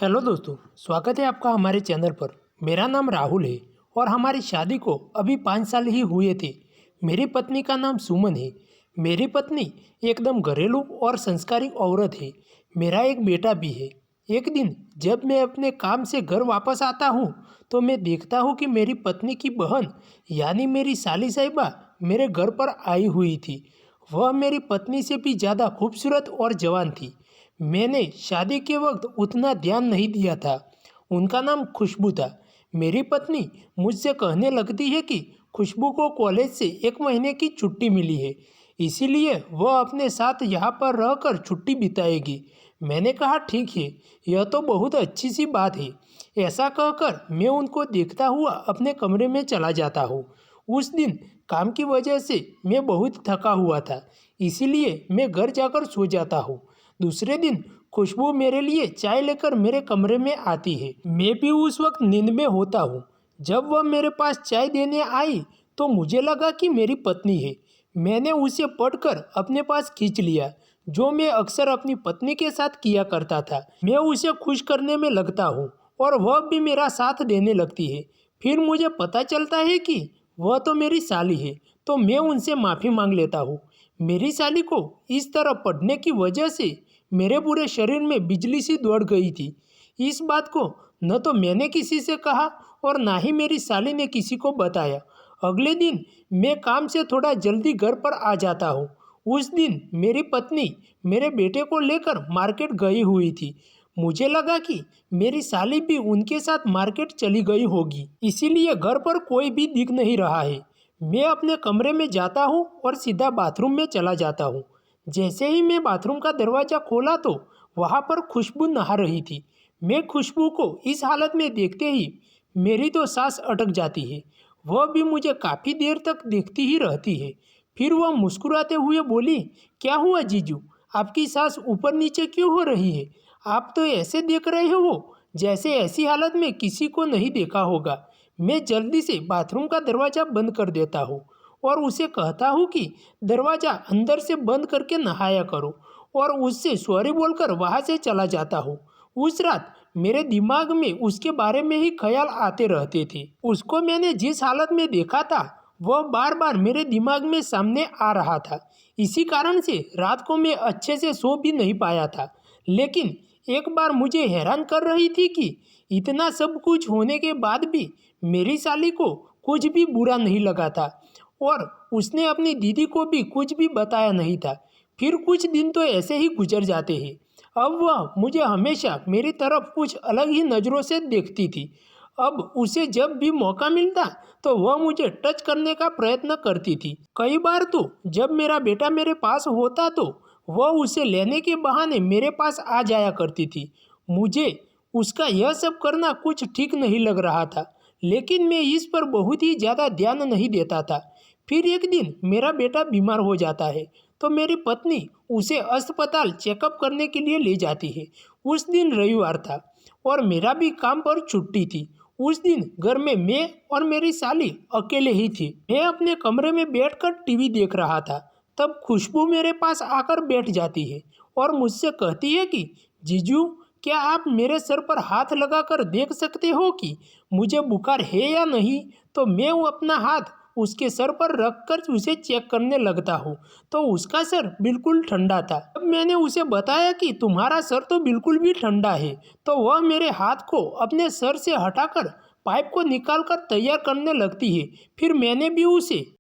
Hello दोस्तों, स्वागत है आपका हमारे चैनल पर। मेरा नाम राहुल है और हमारी शादी को अभी 5 साल ही हुए थे। मेरी पत्नी का नाम सुमन है। मेरी पत्नी एकदम घरेलू और संस्कारी औरत है। मेरा एक बेटा भी है। एक दिन जब मैं अपने काम से घर वापस आता हूँ तो मैं देखता हूँ कि मेरी पत्नी की बहन यानी मेरी साली साहिबा मेरे घर पर आई हुई थी। वह मेरी पत्नी से भी ज़्यादा खूबसूरत और जवान थी। मैंने शादी के वक्त उतना ध्यान नहीं दिया था। उनका नाम खुशबू था। मेरी पत्नी मुझसे कहने लगती है कि खुशबू को कॉलेज से 1 महीने की छुट्टी मिली है, इसीलिए वह अपने साथ यहाँ पर रहकर छुट्टी बिताएगी। मैंने कहा ठीक है, यह तो बहुत अच्छी सी बात है। ऐसा कहकर मैं उनको देखता हुआ अपने कमरे में चला जाता हूँ। उस दिन काम की वजह से मैं बहुत थका हुआ था, इसीलिए मैं घर जाकर सो जाता हूँ। दूसरे दिन खुशबू मेरे लिए चाय लेकर मेरे कमरे में आती है। मैं भी उस वक्त नींद में होता हूँ। जब वह मेरे पास चाय देने आई तो मुझे लगा कि मेरी पत्नी है। मैंने उसे पढ़कर अपने पास खींच लिया, जो मैं अक्सर अपनी पत्नी के साथ किया करता था। मैं उसे खुश करने में लगता हूँ और वह भी मेरा साथ देने लगती है। फिर मुझे पता चलता है कि वह तो मेरी साली है, तो मैं उनसे माफ़ी मांग लेता हूँ। मेरी साली को इस तरह पढ़ने की वजह से मेरे पूरे शरीर में बिजली सी दौड़ गई थी। इस बात को न तो मैंने किसी से कहा और ना ही मेरी साली ने किसी को बताया। अगले दिन मैं काम से थोड़ा जल्दी घर पर आ जाता हूँ। उस दिन मेरी पत्नी मेरे बेटे को लेकर मार्केट गई हुई थी। मुझे लगा कि मेरी साली भी उनके साथ मार्केट चली गई होगी, इसीलिए घर पर कोई भी दिख नहीं रहा है। मैं अपने कमरे में जाता हूँ और सीधा बाथरूम में चला जाता हूँ। जैसे ही मैं बाथरूम का दरवाज़ा खोला तो वहाँ पर खुशबू नहा रही थी। मैं खुशबू को इस हालत में देखते ही मेरी तो सांस अटक जाती है। वह भी मुझे काफ़ी देर तक देखती ही रहती है। फिर वह मुस्कुराते हुए बोली, क्या हुआ जीजू, आपकी सांस ऊपर नीचे क्यों हो रही है? आप तो ऐसे देख रहे हो जैसे ऐसी हालत में किसी को नहीं देखा होगा। मैं जल्दी से बाथरूम का दरवाज़ा बंद कर देता हूँ और उसे कहता हूँ कि दरवाज़ा अंदर से बंद करके नहाया करो, और उससे सॉरी बोलकर वहाँ से चला जाता हूँ। उस रात मेरे दिमाग में उसके बारे में ही ख्याल आते रहते थे। उसको मैंने जिस हालत में देखा था वह बार बार मेरे दिमाग में सामने आ रहा था। इसी कारण से रात को मैं अच्छे से सो भी नहीं पाया था। लेकिन एक बार मुझे हैरान कर रही थी कि इतना सब कुछ होने के बाद भी मेरी साली को कुछ भी बुरा नहीं लगा था और उसने अपनी दीदी को भी कुछ भी बताया नहीं था। फिर कुछ दिन तो ऐसे ही गुजर जाते हैं। अब वह मुझे हमेशा मेरी तरफ कुछ अलग ही नज़रों से देखती थी। अब उसे जब भी मौका मिलता तो वह मुझे टच करने का प्रयत्न करती थी। कई बार तो जब मेरा बेटा मेरे पास होता तो वह उसे लेने के बहाने मेरे पास आ जाया करती थी। मुझे उसका यह सब करना कुछ ठीक नहीं लग रहा था, लेकिन मैं इस पर बहुत ही ज़्यादा ध्यान नहीं देता था। फिर एक दिन मेरा बेटा बीमार हो जाता है तो मेरी पत्नी उसे अस्पताल चेकअप करने के लिए ले जाती है। उस दिन रविवार था और मेरा भी काम पर छुट्टी थी। उस दिन घर में मैं और मेरी साली अकेले ही थी। मैं अपने कमरे में बैठकर टीवी देख रहा था। तब खुशबू मेरे पास आकर बैठ जाती है और मुझसे कहती है कि जीजू, क्या आप मेरे सर पर हाथ लगाकर देख सकते हो कि मुझे बुखार है या नहीं? तो मैं वो अपना हाथ उसके सर पर रखकर उसे चेक करने लगता हूँ तो उसका सर बिल्कुल ठंडा था। जब मैंने उसे बताया कि तुम्हारा सर तो बिल्कुल भी ठंडा है, तो वह मेरे हाथ को अपने सर से हटाकर पाइप को निकालकर तैयार करने लगती है। फिर मैंने भी उसे